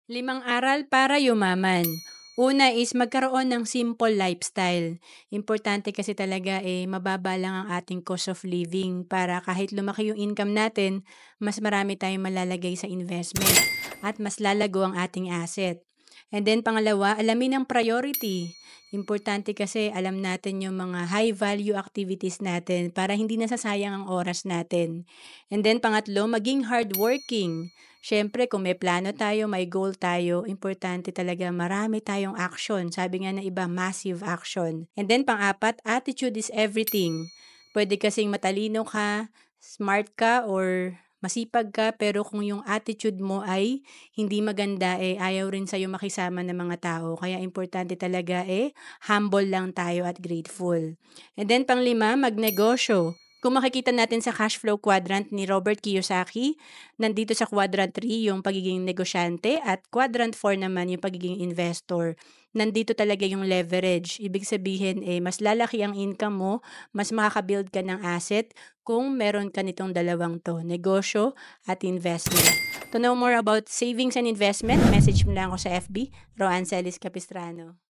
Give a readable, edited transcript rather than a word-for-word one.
Limang aral para yumaman. Una is magkaroon ng simple lifestyle. Importante kasi talaga mababa lang ang ating cost of living para kahit lumaki yung income natin, mas marami tayong malalagay sa investment at mas lalago ang ating asset. And then pangalawa, alamin ang priority. Importante kasi alam natin yung mga high value activities natin para hindi nasasayang ang oras natin. And then pangatlo, maging hardworking. Siyempre kung may plano tayo, may goal tayo, importante talaga marami tayong action. Sabi nga ng iba, massive action. And then pang-apat, attitude is everything. Pwede kasing matalino ka, smart ka, or masipag ka, pero kung yung attitude mo ay hindi maganda, ayaw rin sa'yo makisama ng mga tao. Kaya importante talaga humble lang tayo at grateful. And then panglima, magnegosyo. Kung makikita natin sa cash flow quadrant ni Robert Kiyosaki, nandito sa quadrant 3 yung pagiging negosyante at quadrant 4 naman yung pagiging investor. Nandito talaga yung leverage. Ibig sabihin, mas lalaki ang income mo, mas makakabuild ka ng asset kung meron ka nitong dalawang to, negosyo at investment. To know more about savings and investment, message mo lang ako sa FB, Roancelis Capistrano.